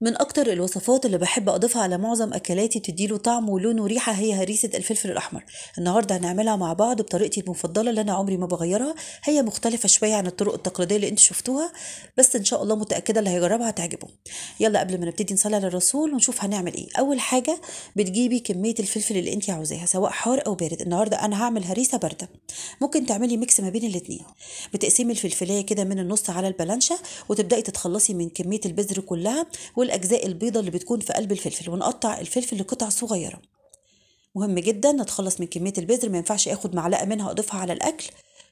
من اكتر الوصفات اللي بحب اضيفها على معظم اكلاتي تديله طعم ولون وريحه هي هريسه الفلفل الاحمر. النهارده هنعملها مع بعض بطريقتي المفضله اللي انا عمري ما بغيرها. هي مختلفه شويه عن الطرق التقليديه اللي انتوا شفتوها، بس ان شاء الله متاكده اللي هيجربها هتعجبه. يلا قبل ما نبتدي نصلي على الرسول ونشوف هنعمل ايه. اول حاجه بتجيبي كميه الفلفل اللي انت عاوزاها سواء حار او بارد. النهارده انا هعمل هريسه بارده، ممكن تعملي ميكس ما بين الاتنين. بتقسمي الفلفلايه كده من النص على البلانشه وتبداي تتخلصي من كميه البذر كلها والاجزاء البيضة اللي بتكون في قلب الفلفل، ونقطع الفلفل لقطع صغيرة. مهم جدا نتخلص من كمية البذر، ما ينفعش اخد معلقة منها اضيفها على الاكل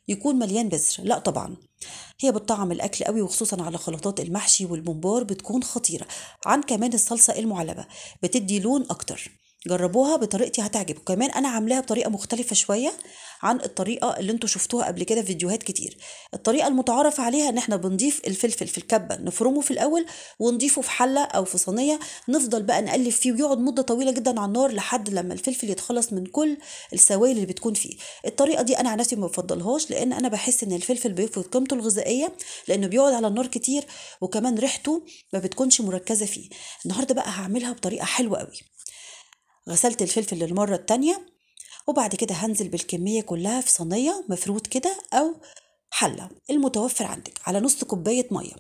يكون مليان بذر، لا طبعا. هي بتطعم الاكل قوي، وخصوصا على خلطات المحشي والممبار بتكون خطيرة. عن كمان الصلصة المعلبة بتدي لون اكتر. جربوها بطريقتي هتعجبكم. كمان انا عاملاها بطريقه مختلفه شويه عن الطريقه اللي انتوا شفتوها قبل كده في فيديوهات كتير. الطريقه المتعارف عليها ان احنا بنضيف الفلفل في الكبه، نفرمه في الاول ونضيفه في حله او في صينيه، نفضل بقى نقلب فيه ويقعد مده طويله جدا على النار لحد لما الفلفل يتخلص من كل السوائل اللي بتكون فيه. الطريقه دي انا عن نفسي ما بفضلهاش، لان انا بحس ان الفلفل بيفقد قيمته الغذائيه لانه بيقعد على النار كتير، وكمان ريحته ما بتكونش مركزه فيه. النهارده بقى هعملها بطريقه حلوه قوي. غسلت الفلفل للمرة التانية، وبعد كده هنزل بالكمية كلها في صينية مفروض كده أو حلة المتوفر عندك على نص كوباية مية.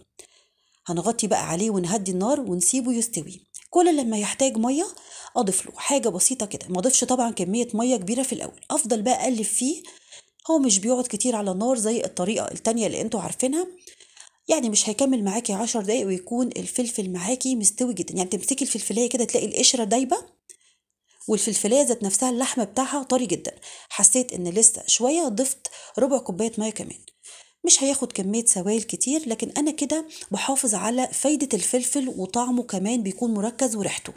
هنغطي بقى عليه ونهدي النار ونسيبه يستوي. كل لما يحتاج مية أضيف له حاجة بسيطة كده، ما أضيفش طبعا كمية مية كبيرة في الأول. أفضل بقى أقلب فيه، هو مش بيقعد كتير على النار زي الطريقة التانية اللي انتوا عارفينها. يعني مش هيكمل معاكي 10 دقايق ويكون الفلفل معاكي مستوي جدا. يعني تمسكي الفلفلاية كده تلاقي القشرة دايبة، والفلفلايه ذات نفسها اللحم بتاعها طري جدا. حسيت ان لسه شويه، ضفت ربع كوبايه ميه كمان. مش هياخد كميه سوائل كتير، لكن انا كده بحافظ على فايده الفلفل، وطعمه كمان بيكون مركز وريحته.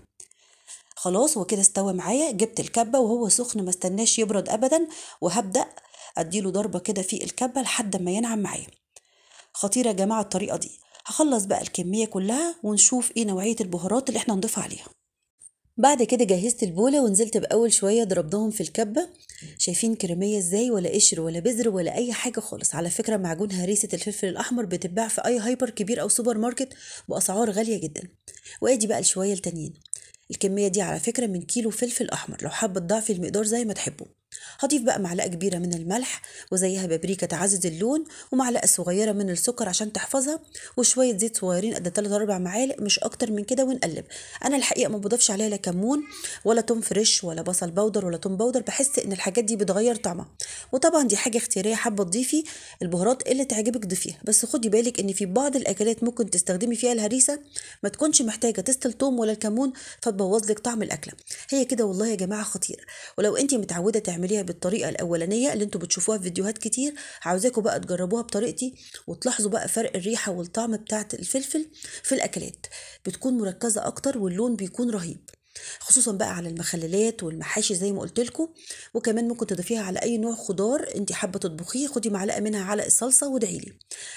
خلاص هو كده استوى معايا. جبت الكبه وهو سخن، ما استناش يبرد ابدا، وهبدا اديله ضربه كده في الكبه لحد ما ينعم معايا. خطيره يا جماعه الطريقه دي. هخلص بقى الكميه كلها ونشوف ايه نوعيه البهارات اللي احنا نضيفها عليها. بعد كده جهزت البولة ونزلت بأول شوية ضربناهم في الكبة. شايفين كريمية ازاي؟ ولا قشر ولا بذر ولا أي حاجة خالص. على فكرة معجون هريسة الفلفل الأحمر بتتباع في أي هايبر كبير أو سوبر ماركت بأسعار غالية جدا. وادي بقى الشوية التانيين. الكمية دي على فكرة من كيلو فلفل أحمر، لو حابة تضاعفي المقدار زي ما تحبوا. هضيف بقى معلقة كبيرة من الملح، وزيها بابريكا تعزز اللون، ومعلقة صغيرة من السكر عشان تحفظها، وشوية زيت صغيرين قد 3 4 معالق مش أكتر من كده، ونقلب. أنا الحقيقة ما بضيفش عليها لا كمون ولا توم فريش ولا بصل بودر ولا توم بودر، بحس إن الحاجات دي بتغير طعمها. وطبعا دي حاجة اختيارية، حابة تضيفي البهارات اللي تعجبك ضيفيها، بس خدي بالك إن في بعض الأكلات ممكن تستخدمي فيها الهريسة ما تكونش محتاجة تست التوم ولا الكمون، فتبوظ لك طعم الأكلة. هي كده والله يا جماعة خطيرة. ولو انت متعودة تعمليها بالطريقة الأولانية اللي انتوا بتشوفوها في فيديوهات كتير، عاوزاكم بقى تجربوها بطريقتي وتلاحظوا بقى فرق الريحة والطعم بتاعت الفلفل في الأكلات. بتكون مركزة أكتر واللون بيكون رهيب، خصوصا بقى على المخللات والمحاشي زي ما قلت لكم. وكمان ممكن تضيفيها على اي نوع خضار انت حابه تطبخيه. خدي معلقه منها على الصلصه وادعي لي.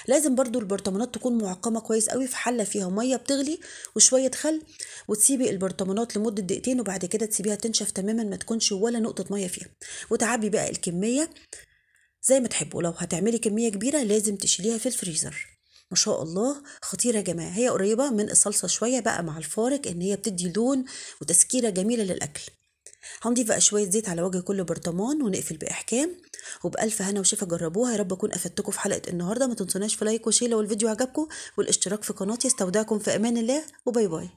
لازم برضو البرطمانات تكون معقمه كويس قوي في حله فيها ميه بتغلي وشويه خل، وتسيبي البرطمانات لمده دقيقتين، وبعد كده تسيبيها تنشف تماما، ما تكونش ولا نقطه ميه فيها. وتعبي بقى الكميه زي ما تحبوا. لو هتعملي كميه كبيره لازم تشيليها في الفريزر. ما شاء الله خطيرة يا جماعة. هي قريبة من الصلصة شوية بقى، مع الفارق ان هي بتدي لون وتسكيرة جميلة للأكل. هنضيف بقى شوية زيت على وجه كل برطمان ونقفل بإحكام. وبألف هنا وشفا جربوها. يا رب أكون أفدتكم في حلقة النهاردة. ما تنسوناش في لايك وشير لو الفيديو عجبكم، والاشتراك في قناتي. استودعكم في أمان الله، وباي باي.